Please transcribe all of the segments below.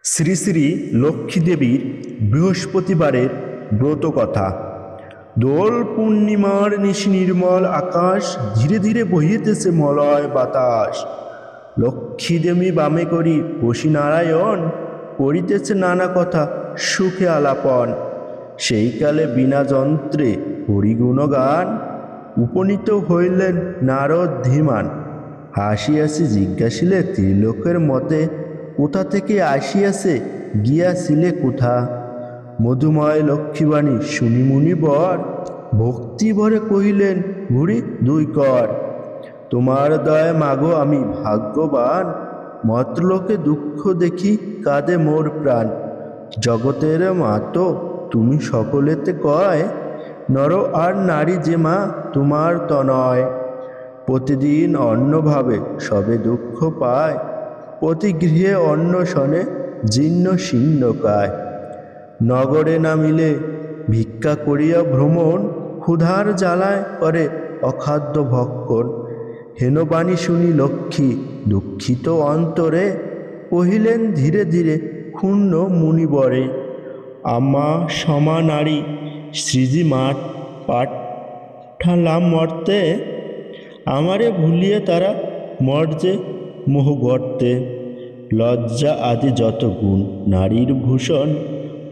শ্রী শ্রী লক্ষ্মী দেবীর বৃহস্পতিবারের ব্রত কথা। দোল পূর্ণিমার নিশি নির্মল আকাশ, ধীরে ধীরে বহিতেছে মলয় বাতাস। লক্ষ্মী দেবী বামে করি বসি নারায়ণ, করিতেছে নানা কথা সুখে আলাপন। সেই কালে বিনা যন্ত্রে হরিগুণ গান, উপনীত হইলেন নারদ ধীমান। হাসিয়াছি জিজ্ঞাসিলে ত্রিলোকের মতে, কোথা থেকে আসিয়াছে গিয়াছিলে কোথা। মধুময় লক্ষ্মীবাণী শুনি মুনি বর, ভক্তি ভরে কহিলেন ঘুরি দুই কর। তোমার দয় মাগো আমি ভাগ্যবান, মর্তলোকে দুঃখ দেখি কাঁদে মোর প্রাণ। জগতের মাতো তুমি সকলেতে কয়, নর আর নারী যে মা তোমার তনয়। প্রতিদিন অন্নভাবে সবে দুঃখ পায়, প্রতি গৃহে অন্নশনে জীর্ণ শীর্ণ কায়। নগরে নামিলে ভিক্ষা করিয়া ভ্রমণ, ক্ষুধার জ্বালায় করে অখাদ্য ভক্ষণ। হেনবাণী শুনি লক্ষ্মী দুঃখিত অন্তরে, কহিলেন ধীরে ধীরে ক্ষুণ্ণ মুনিবরে। আমা সমা নারী সৃজি মাঠ পাঠালাম মর্তে, আমারে ভুলিয়ে তারা মর্যে মোহ গর্তে। লজ্জা আদি যত গুণ নারীর ভূষণ,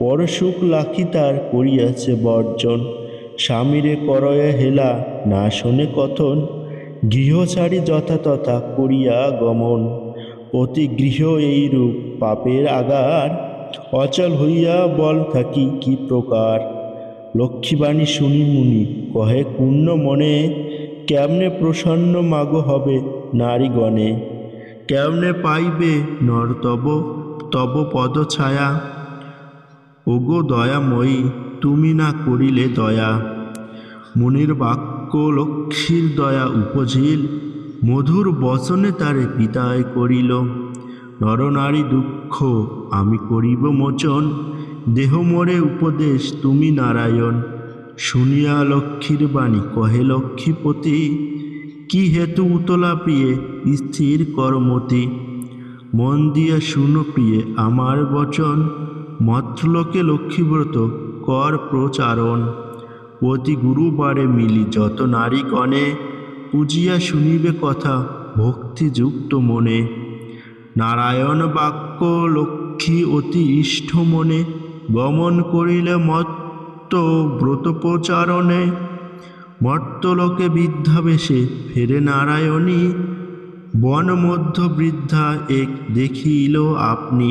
পরসুখ লাখি তার করিয়াছে বর্জন। স্বামীরে করয়ে হেলা না শোনে কথন, গৃহ ছাড়ি যথা তথা করিয়া গমন। প্রতি গৃহ এইরূপ পাপের আগার, অচল হইয়া বল থাকি কি প্রকার। লক্ষ্মীবাণী শুনি মুনি কহে পূর্ণ মনে, কেমনে প্রসন্ন মাগো হবে নারীগণে। কেমনে পাইবে নর তব তব পদ ছায়া, ওগো দয়াময়ী তুমি না করিলে দয়া। মুনির বাক্য লক্ষ্মীর দয়া উপঝিল, মধুর বচনে তারে বিদায় করিল। নরনারী দুঃখ আমি করিব মোচন, দেহ মোরে উপদেশ তুমি নারায়ণ। শুনিয়া লক্ষ্মীর বাণী কহে লক্ষ্মীপতি, কি হেতু উতলা প্রিয়ে স্থির করমতি। মন দিয়া শুনো প্রিয়ে আমার বচন, মর্তলোকে লক্ষ্মীব্রত কর প্রচারণ। প্রতি গুরুবারে মিলি যত নারীগণে, পূজিয়া শুনিবে কথা ভক্তিযুক্ত মনে। নারায়ণ বাক্য লক্ষ্মী অতি ইষ্ট মনে, গমন করিলে মত্ত ব্রত প্রচারণে। মর্তলোকে বৃদ্ধাবেশে ফেরে নারায়ণী, বন মধ্য বৃদ্ধা এক দেখিল আপনি।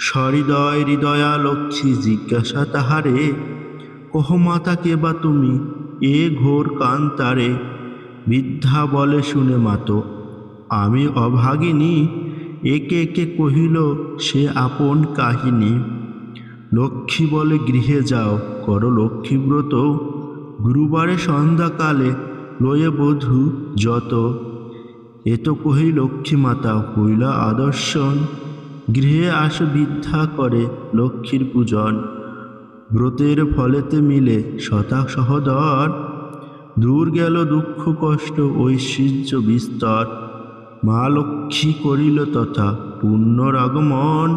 সহৃদয় হৃদয়া লক্ষ্মী জিজ্ঞাসা তাহারে, কহ মাতা কে বা তুমি এ ঘোর কান্তারে। বৃদ্ধা বলে শুনে মাতো আমি অভাগিনী, একে একে কহিল সে আপন কাহিনী। লক্ষ্মী বলে গৃহে যাও করো লক্ষ্মীব্রত, গুরুবারে সন্ধ্যাকালে লয়ে বধূ যত। এত কহি লক্ষ্মী মাতা হইলা আদর্শন, গৃহে আস বৃদ্ধা করে লক্ষ্মীর পূজন। ব্রতের ফলেতে মিলে শতা সহদর, দূর গেল দুঃখ কষ্ট ঐশ্বর্য বিস্তর। মা লক্ষ্মী করিল তথা পুণ্যর আগমন,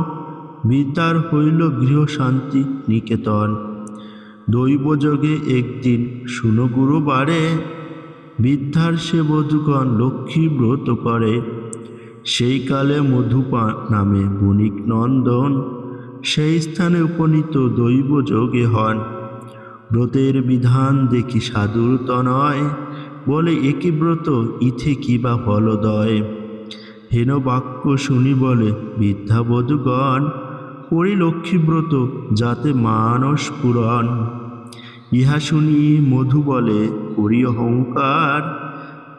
বিদ্যার হইল গৃহ শান্তি নিকেতন। দৈবযোগে একদিন শুনো গুরুবারে, বৃদ্ধার সে বধূগণ লক্ষ্মী ব্রত করে। সেই কালে মধুপা নামে বণিক নন্দন, সেই স্থানে উপনীত দৈবযোগে হন। ব্রতের বিধান দেখি সাধুর তনয়, বলে একই ব্রত ইথে কি বা ফলদয়। হেন বাক্য শুনি বলে বৃদ্ধা বধূগণ, করি লক্ষ্মীব্রত যাতে মানস পূরণ। ইহা শুনি মধু বলে করি অহংকার,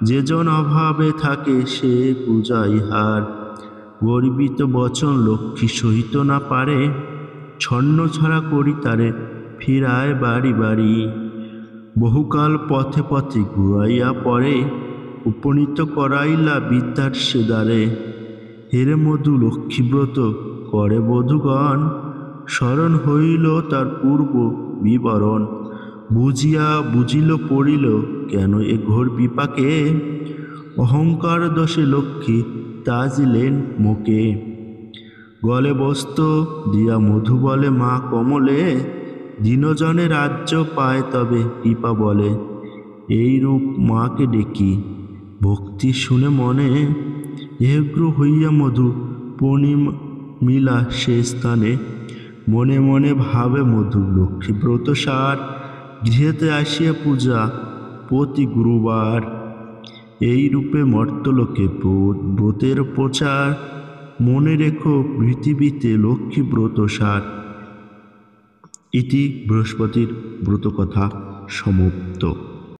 যেজন অভাবে থাকে সে পূজা ইহার। গর্বিত বচন লক্ষ্মী সহিত না পারে, ছন্ন ছাড়া করি তারে ফিরায় বাড়ি বাড়ি। বহুকাল পথে পথে ঘুরাইয়া পরে, উপনীত করাইলা বিদ্যার সে দ্বারে। হেরে মধু লক্ষ্মীব্রত করে বধূগণ, স্মরণ হইল তার পূর্ব বিবরণ। বুঝিল পড়িল কেন এ ঘোর বিপাকে, অহংকার দোষে লক্ষ্মী তাজিলেন মুখে। গলে বস্ত্র দিয়া মধু বলে মা কমলে, দীনজনে রাজ্য পায় তবে কৃপা বলে। এই রূপ মাকে ডেকি ভক্তি শুনে মনে, এগ্র হইয়া মধু পূর্ণিমা মিলা সে স্থানে। মনে মনে ভাবে মধু লক্ষ্মী ব্রত সার, গৃহেতে আসিয়া পূজা প্রতি গুরুবার। এই রূপে মর্তলোকে ব্রতের প্রচার, মনে রেখো পৃথিবীতে লক্ষ্মী ব্রত সার। ইতি বৃহস্পতির ব্রত কথা সমাপ্ত।